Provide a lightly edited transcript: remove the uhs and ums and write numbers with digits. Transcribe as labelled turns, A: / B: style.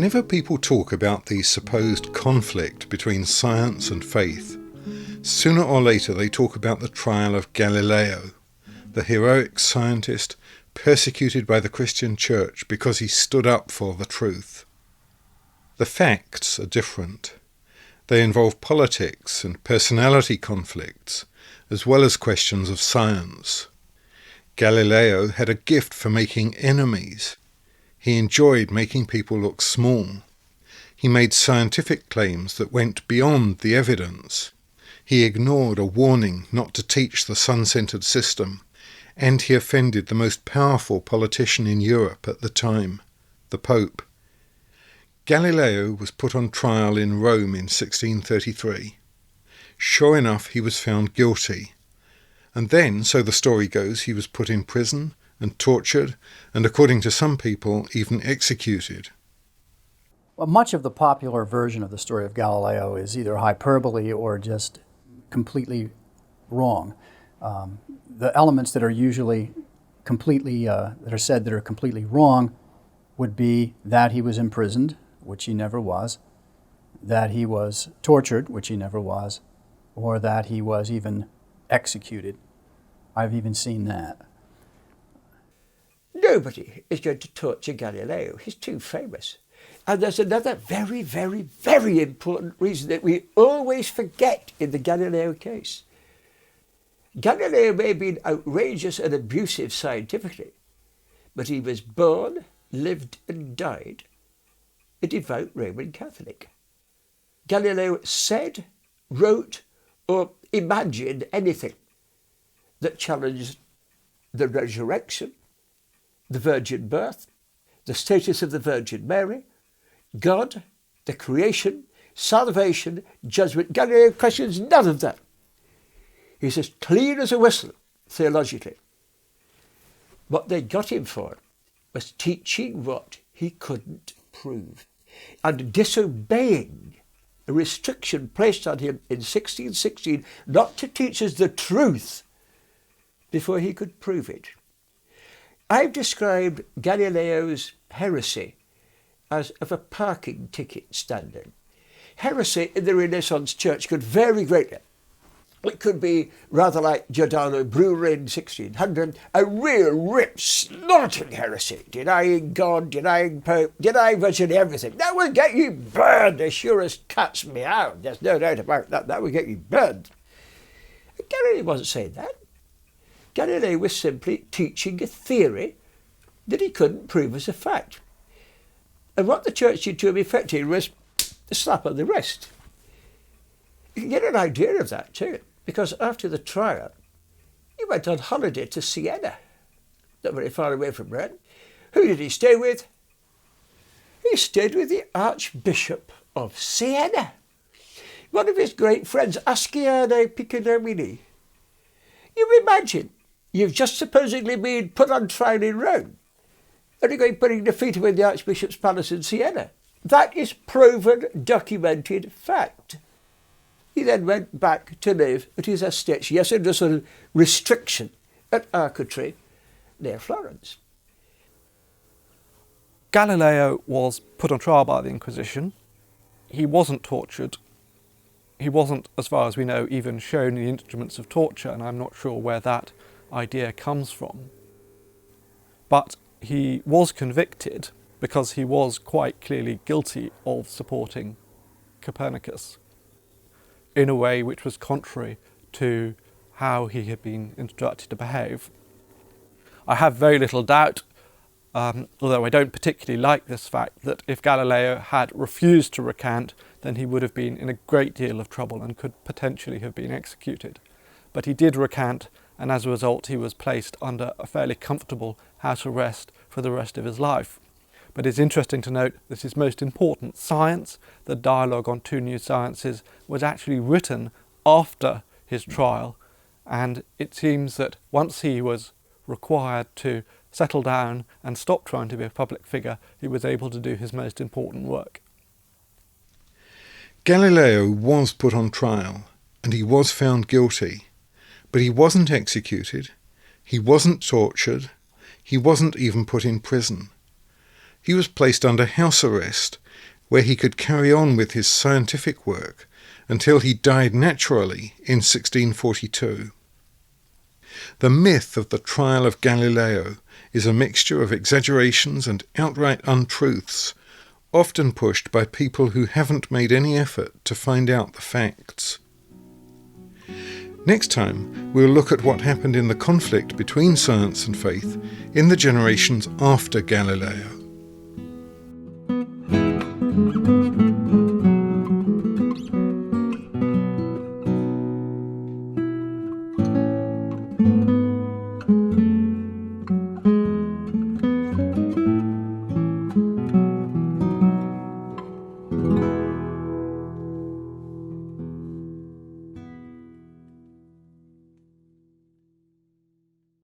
A: Whenever people talk about the supposed conflict between science and faith, sooner or later they talk about the trial of Galileo, the heroic scientist persecuted by the Christian Church because he stood up for the truth. The facts are different. They involve politics and personality conflicts, as well as questions of science. Galileo had a gift for making enemies. He enjoyed making people look small. He made scientific claims that went beyond the evidence. He ignored a warning not to teach the sun-centered system, and he offended the most powerful politician in Europe at the time, the Pope. Galileo was put on trial in Rome in 1633. Sure enough, he was found guilty. And then, so the story goes, he was put in prison and tortured, and according to some people, even executed.
B: Well, much of the popular version of the story of Galileo is either hyperbole or just completely wrong. The elements that are usually completely, that are said that are completely wrong would be that he was imprisoned, which he never was, that he was tortured, which he never was, or that he was even executed. I've even seen that.
C: Nobody is going to torture Galileo. He's too famous. And there's another very, very, very important reason that we always forget in the Galileo case. Galileo may have been outrageous and abusive scientifically, but he was born, lived and died a devout Roman Catholic. Galileo said, wrote or imagined anything that challenged the resurrection, the virgin birth, the status of the Virgin Mary, God, the creation, salvation, judgment. Galileo questions none of that. He's as clean as a whistle, theologically. What they got him for was teaching what he couldn't prove and disobeying a restriction placed on him in 1616 not to teach us the truth before he could prove it. I've described Galileo's heresy as of a parking ticket standard. Heresy in the Renaissance Church could vary greatly. It could be rather like Giordano Bruno in 1600, a real rip, snorting heresy, denying God, denying Pope, denying virtually everything. That will get you burned as sure as cats meow. There's no doubt about that. That will get you burned. Galileo wasn't saying that. Galileo was simply teaching a theory that he couldn't prove as a fact. And what the church did to him effectively was a slap on the wrist. You can get an idea of that too, because after the trial, he went on holiday to Siena, not very far away from Rome. Who did he stay with? He stayed with the Archbishop of Siena, one of his great friends, Asciano Piccolomini. You imagine, you've just supposedly been put on trial in Rome, and you're going putting your feet in the Archbishop's palace in Siena. That is proven, documented fact. He then went back to live at his estate, yes, under sort of restriction at Arcetri, near Florence.
D: Galileo was put on trial by the Inquisition. He wasn't tortured. He wasn't, as far as we know, even shown the instruments of torture, and I'm not sure where that idea comes from. But he was convicted because he was quite clearly guilty of supporting Copernicus in a way which was contrary to how he had been instructed to behave. I have very little doubt, although I don't particularly like this fact, that if Galileo had refused to recant, then he would have been in a great deal of trouble and could potentially have been executed. But he did recant, and as a result he was placed under a fairly comfortable house arrest for the rest of his life. But it's interesting to note that his most important science, the dialogue on two new sciences, was actually written after his trial, and it seems that once he was required to settle down and stop trying to be a public figure, he was able to do his most important work.
A: Galileo was put on trial, and he was found guilty, but he wasn't executed, he wasn't tortured, he wasn't even put in prison. He was placed under house arrest, where he could carry on with his scientific work until he died naturally in 1642. The myth of the trial of Galileo is a mixture of exaggerations and outright untruths, often pushed by people who haven't made any effort to find out the facts. Next time, we'll look at what happened in the conflict between science and faith in the generations after Galileo.